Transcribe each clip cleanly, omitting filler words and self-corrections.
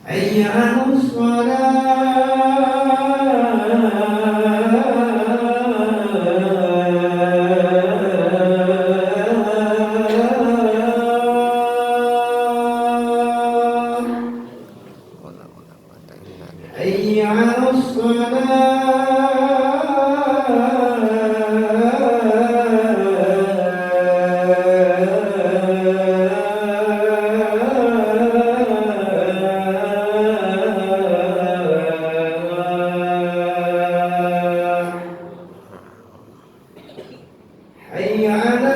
حي على الصلاة حي على حي على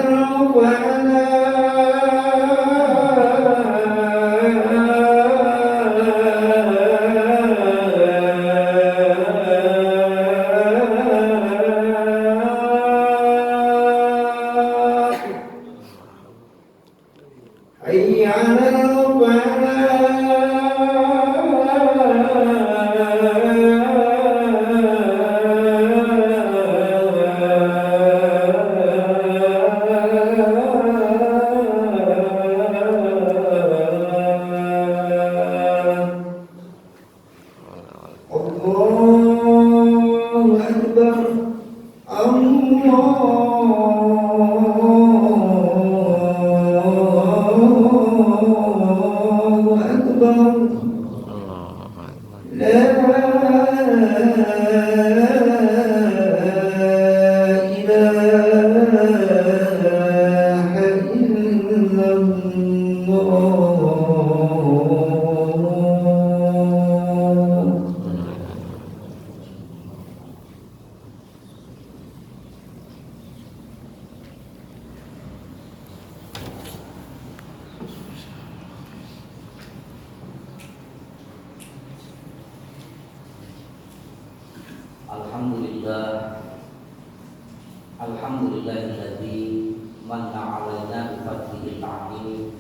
حي على الله أكبر الله أكبر لا إله إلا الله. Alhamdulillahilladzi manna 'alaina bi fadlihi al-'azim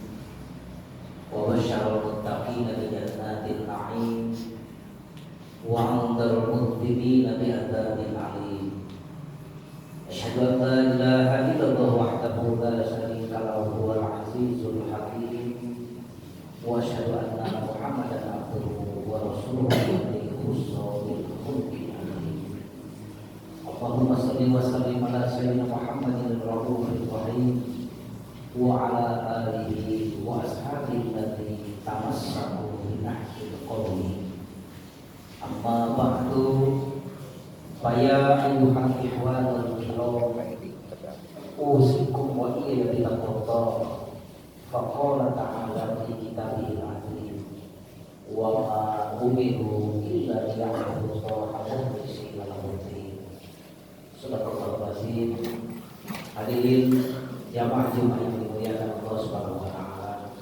wa basyara al-muttaqina bi jannatil na'im wa 'anzara al-mudhibina bi adzabil 'alim. Asyhadu an la ilaha illallah wahdahu la syarika lahu wal 'azizul hakim wa asyhadu anna Muhammadan abduhu wa rasuluhu alaihi wasallam. Allahumma salli wa sallim ala sayyidina Muhammadin ar-raufir rahim wa ala alihi wa ashabihi alladhina tamassaku bi nahjil qawmi. Amma ba'du, fa ya ayyuhal ikhwanul kiram, usikum wa iyya bi taqwa. Faqala ta'ala fi kitabihil azim wa ma umiru illa liya'budullaha mukhlisina lahu-d-din. Subhanallahirrahmanirrahim. Hadirin jamaah Jumat yang dimuliakan Allah Subhanahu wa taala.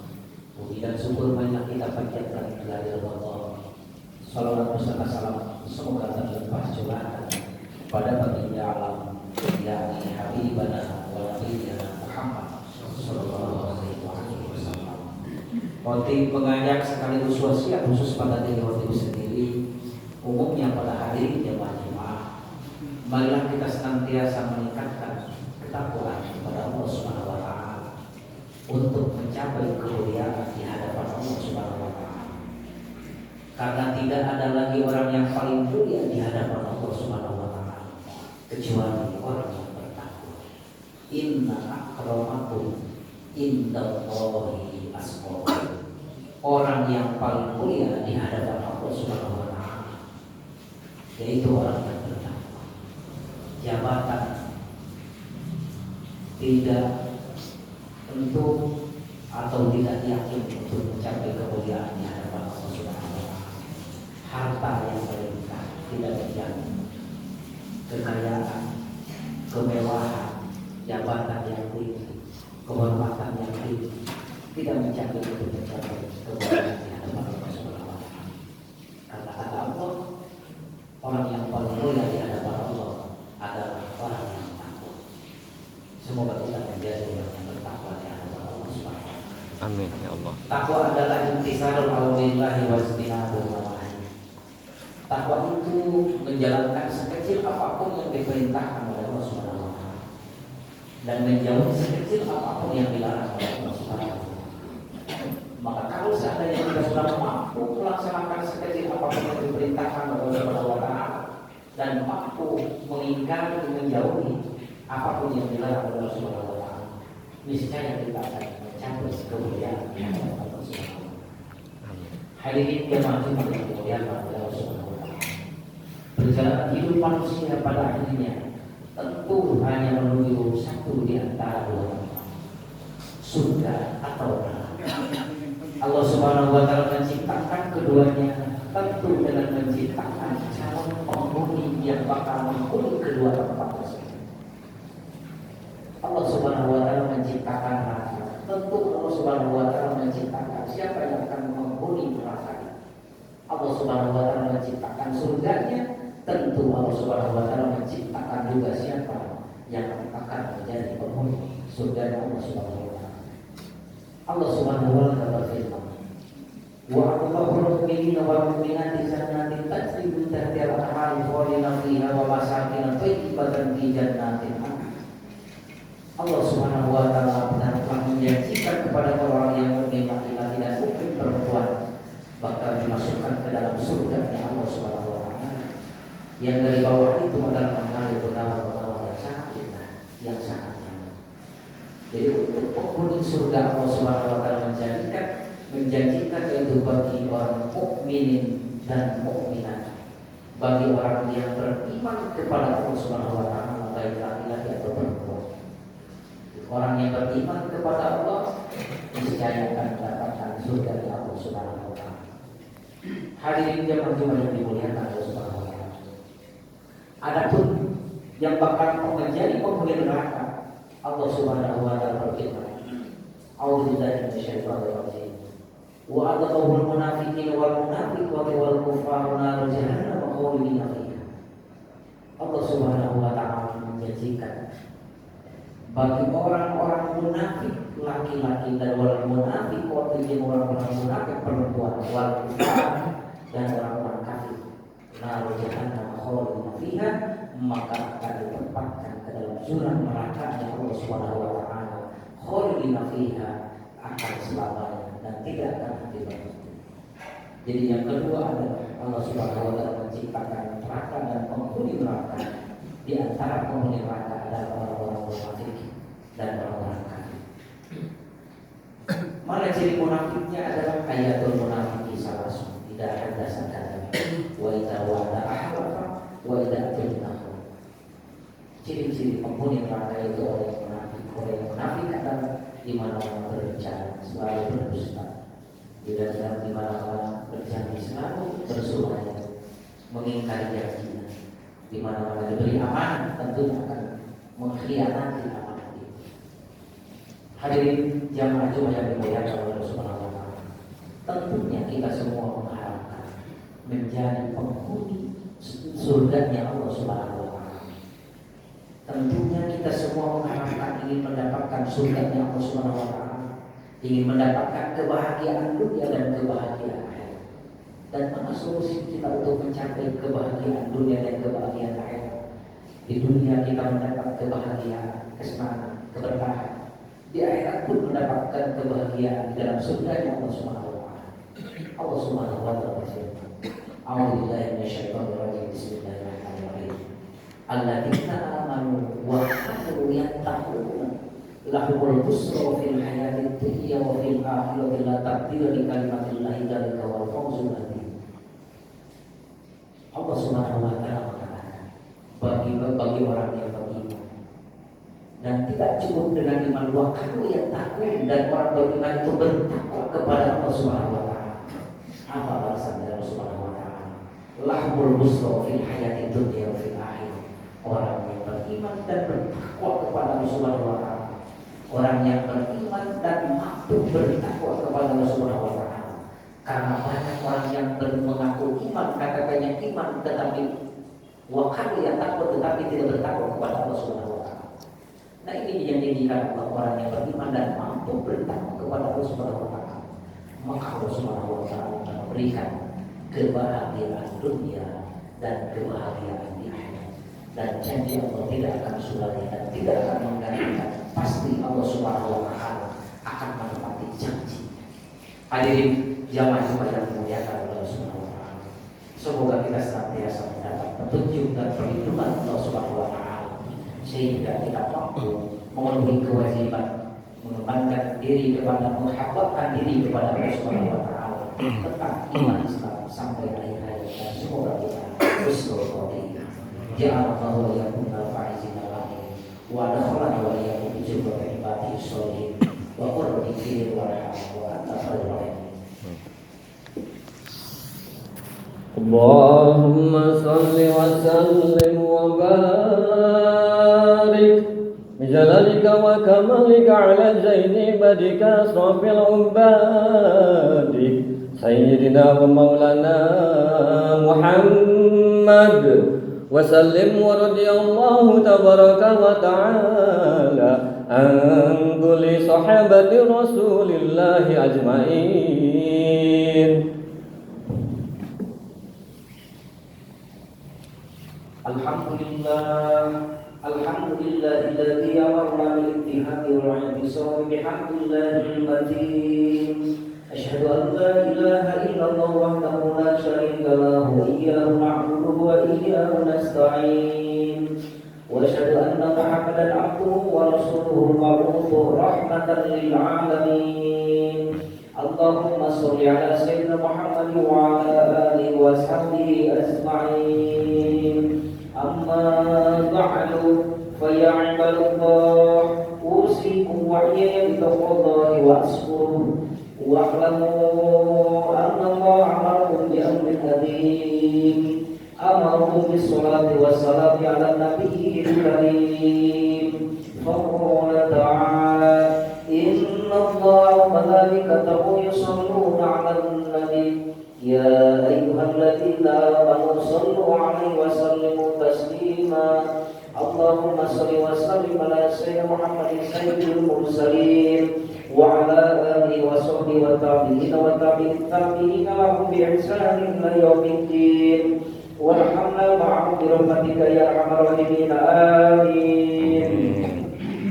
Puji dan syukur banyak kita panjatkan kepada Allah. Salawat beserta salam semoga terlimpah curahkan pada baginda alam yakni Habibana wa Nabiyyina Muhammad sallallahu alaihi wasallam. Khotib pengajak sekaligus wasiat khusus pada diri khotib sendiri, umumnya pada hadirin jamaah Jumat. Marilah kita senantiasa meningkatkan ketakwaan kepada Allah Subhanahu wa taala untuk mencapai kemuliaan di hadapan Allah Subhanahu wa taala. Karena tidak ada lagi orang yang paling mulia di hadapan Allah Subhanahu wa taala kecuali orang yang bertakwa. Inna akramakum indallahi atqakum. Orang yang paling mulia di hadapan Allah Subhanahu wa taala yaitu orang yang jabatan tidak tentu atau tidak yakin untuk mencapai kemuliaan di hadapan Allah Subhanahu wa taala. Harta yang berlimpah tidak terjamin, kekayaan, kemewahan, jabatan yang tinggi, kehormatan yang tinggi tidak mencapai untuk mencapai kemuliaan di hadapan Allah Subhanahu wa taala. Karena kata Allah, orang yang paling mulia di hadapan Allah adalah orang yang takwa. Semoga kita menjadi orang yang bertakwa di hadapan Allah Subhanahu wa taala. Amin ya Allah. Takwa adalah intisarul awlillahi wa istinabul nawahi. Takwa itu menjalankan sekecil apapun yang diperintahkan oleh Allah Subhanahu wa taala dan menjauhi sekecil apapun yang dilarang oleh Allah Subhanahu wa taala. Maka kalau seandainya kita sudah mampu melaksanakan sekecil apapun yang diperintahkan oleh Allah Subhanahu wa Ta'ala dan mampu mengingkari menjauhi apapun yang dilarang oleh Allah Subhanahu wa Ta'ala, niscaya kita akan mencapai kemuliaan yang Allah Subhanahu wa Ta'ala. Hadirin jemaah Jumat yang dimuliakan oleh Allah Subhanahu wa Ta'ala, perjalanan hidup manusia pada akhirnya tentu hanya menuju satu di antara dua, surga atau neraka. Allah Subhanahu wa Ta'ala menciptakan keduanya tentu dengan menciptakan calon penghuni yang bakal menghuni kedua tempat tersebut. Allah Subhanahu wa Ta'ala menciptakan neraka, tentu Allah Subhanahu wa Ta'ala menciptakan siapa yang akan menghuni neraka. Allah Subhanahu wa Ta'ala menciptakan surganya, tentu Allah Subhanahu wa Ta'ala menciptakan juga siapa yang akan menjadi penghuni surga Allah Subhanahu wa Ta'ala. Allah Subhanahu wa Ta'ala berfirman, wa aqbahul mu'minina wal mu'minati jannatin tajri min tahtiha al-anhar khalidina fiha wa masakin thayyibatan fi jannatin. Allah Subhanahu wa Ta'ala telah menjanjikan kepada orang yang mukmin laki-laki dan mukmin perempuan bakal dimasukkan ke dalam surga Allah Subhanahu wa Ta'ala, yang dari bawah itu adalah mengalir bernama yang sangat indah, yang sangat nyaman. Jadi untuk penghuni surga Allah Subhanahu wa Ta'ala menjanjikan itu bagi orang mukminin dan mukminat, bagi orang yang beriman kepada Allah Subhanahu wa Ta'ala, baik laki-laki atau perempuan. Orang yang beriman kepada Allah niscaya akan mendapatkan surga dari Allah Subhanahu wa Ta'ala. Hadirin jemaah yang dimuliakan Allah Subhanahu wa Ta'ala, adapun yang bakal menjadi penghuni neraka, Allah Subhanahu wa Ta'ala berfirman, a'udzubillahi minasyaitonir rajim, wa adkhulul munafiqina wal munafiqati wal kuffara nar jahannam khalidina fiha. Allah Subhanahu wa Ta'ala menjanjikan bagi orang-orang munafik laki-laki dan orang munafik orang-orang munafik perempuan, wal kuffar dan orang-orang kafir, nar jahannam khalidina fiha, maka akan ditempatkan ke dalam jurang neraka yang Allah Subhanahu wa Ta'ala khalidina fiha, akan selamanya dan tidak akan henti berhenti. Jadi yang kedua adalah Allah Subhanahu wa Ta'ala menciptakan neraka dan penghuni neraka. Di antara penghuni neraka adalah orang-orang munafik dan orang-orang kafir. Mana ciri munafiknya adalah ayatul munafiki salasun, tidak akan dasarkan wa idza wa'ada ahlafa wa idza atina. Ciri-ciri penghuni neraka itu orang yang munafik. Orang yang munafik adalah di mana-mana berbicara selalu berdusta, tidak sedang di mana-mana berjanji selalu bersuara, mengingkari janjinya. Di mana-mana diberi amanah tentunya akan mengkhianati amanah itu. Hadirin jamaah Jumat yang dimuliakan oleh Allah Subhanahu wa Ta'ala, tentunya kita semua mengharapkan menjadi penghuni surganya Allah Subhanahu wa Ta'ala. Tentunya kita semua mengharapkan ingin mendapatkan surganya Allah Subhanahu wa Ta'ala, ingin mendapatkan kebahagiaan dunia dan kebahagiaan akhirat. Dan mana solusi kita untuk mencapai kebahagiaan dunia dan kebahagiaan akhirat? Di dunia kita mendapat kebahagiaan, kesenangan, keberkahan. Di akhirat pun mendapatkan kebahagiaan di dalam surganya Allah Subhanahu wa Ta'ala. Allah Subhanahu wa Ta'ala berfirman, a'udzubillahi minasyaitonir rajim, bismillahirrahmanirrahim. Alladzina amanu wa kanu yattaqun lahumul busra fil hayatid dunya wa fil akhirati la tabdila li kalimatillahi dzalika wal fawzul adzim. Allah Subhanahu wa Ta'ala mengatakan bagi orang yang beriman, dan tidak cukup dengan iman wa kanu yattaqun, dan orang beriman itu bertakwa kepada Allah Subhanahu wa Ta'ala. Apa balasan dari Allah Subhanahu wa Ta'ala? Lahumul busra fil hayatid dunya wa fil akhirati. Orang yang beriman dan bertakwa kepada Allah Subhanahu wa Ta'ala, orang yang beriman dan mampu bertakwa kepada Allah Subhanahu wa Ta'ala. Karena banyak orang yang mengaku iman, kata-katanya iman, tetapi wakil yang takwa tetapi tidak bertakwa kepada Allah Subhanahu wa Ta'ala. Nah, ini yang dijanjikan orang yang beriman dan mampu bertakwa kepada Allah Subhanahu wa Ta'ala, maka Allah Subhanahu wa Ta'ala memberikan kebahagiaan dunia dan kebahagiaan di akhirat. Dan janji Allah tidak akan sulali dan tidak akan menggantikan. Pasti Allah Subhanahu wa Ta'ala akan menepati janji. Hadirin jamaah yang dimuliakan Allah Subhanahu wa taala. Semoga kita senantiasa mendapat petunjuk dan perlindungan Allah Subhanahu wa taala sehingga kita mampu memenuhi kewajiban mengembangkan diri kepada menghabbatkan diri kepada Allah Subhanahu wa taala tentang iman Islam sampai akhir hayat, dan semoga kita husnul khotimah. Ja'alallahu wa iyyakum minal faizin wa dakhalana wa iyyakum fi jumlatil ibadis sholihin wa qurrati a'yun warhamna wa anta khairul rahimin. Allahumma salli wa sallim wa barik bijalalika wa kamalika ala zaini badika asrafil ubadi sayyidina wa maulana Muhammad wa sallim wa radiyallahu tabaraka wa ta'ala an kulli sahabati rasulillahi ajma'in. Alhamdulillahilladzi amarna bil ittihadi wal i'tisam bihamdillahil matin. Asyhadu an la ilaha illallah wahdahu la syarika lahu iyyahu na'budu wa iyyahu nasta'in. Wa asyhadu anna Muhammadan abduhu wa rasuluhu mab'utsuh rahmatan lil alamin. Allahumma shalli ala sayyidina Muhammad wa ala alihi wa sahbihi ajma'in. Amma ba'du fa ya ibadallah usikum wa iyaya bitaqwallahi wa asfuruh wa a'lamu anna Allah amarakum bi amrin adhim amarakum bis salati was salami ala nabiyyil karim faqala ta'ala inna Allah wa malaikatahu yusalluna 'alan nabi ya ayyuhalladzina amanu sallu 'alaihi wa sallimu taslima. Allahumma shalli wa sallim ala sayyidina Muhammadin sayyidil mursalin wa ala alihi wa sahbihi wa tabi'in wa tabi'in lahum bi ihsanin ila yaumiddin warhamna ma'ahum bi rahmatika ya arhamar rahimin. Amin.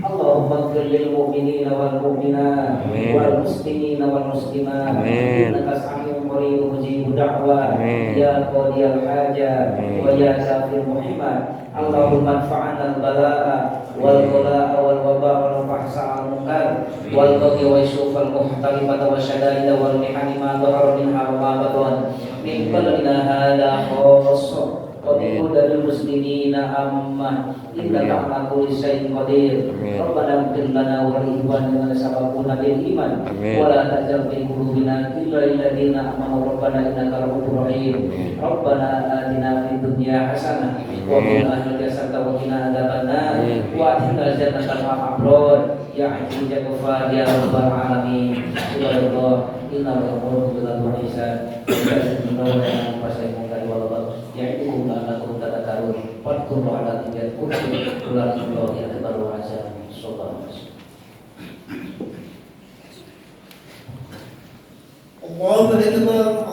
Allahumma ighfir lil mu'minina wal mu'minat wal muslimina wal muslimat innaka sami'un qaribun mujibud da'wah ya qadiyal hajat wa ya kafir Muhammad. Allahumma anfa'na al-bala'a wal ghala'a wal waba'a wal fahsha'a wal munkar wal baghi wa syufal muhtalifata wa syada'ida wal mihani ma dhahara minha wa ma batan min qablina hadha khassa wa min qadril muslimina amma innaka ala kulli syai'in qadir. Rabbana ighfir lana wa li ikhwanina sabaquna bil iman wa la taj'al fi qulubina ghillan lil ladzina amanu rabbana innaka ra'ufur rahim. Rabbana atina fid dunya hasanah wa fil akhirati hasanah wa qina adzabannar wa adkhilna jannata ma'al abrar ya aziz ya ghafar ya rabbal alamin. Subhanallah inna rabbana bil ihsan wa la fasaikum wal ya'idukum la'allakum tadhakkarun fadhkuru ala dzikrikum ulangillahi akbar wa azza sallallahu Allahu akbar.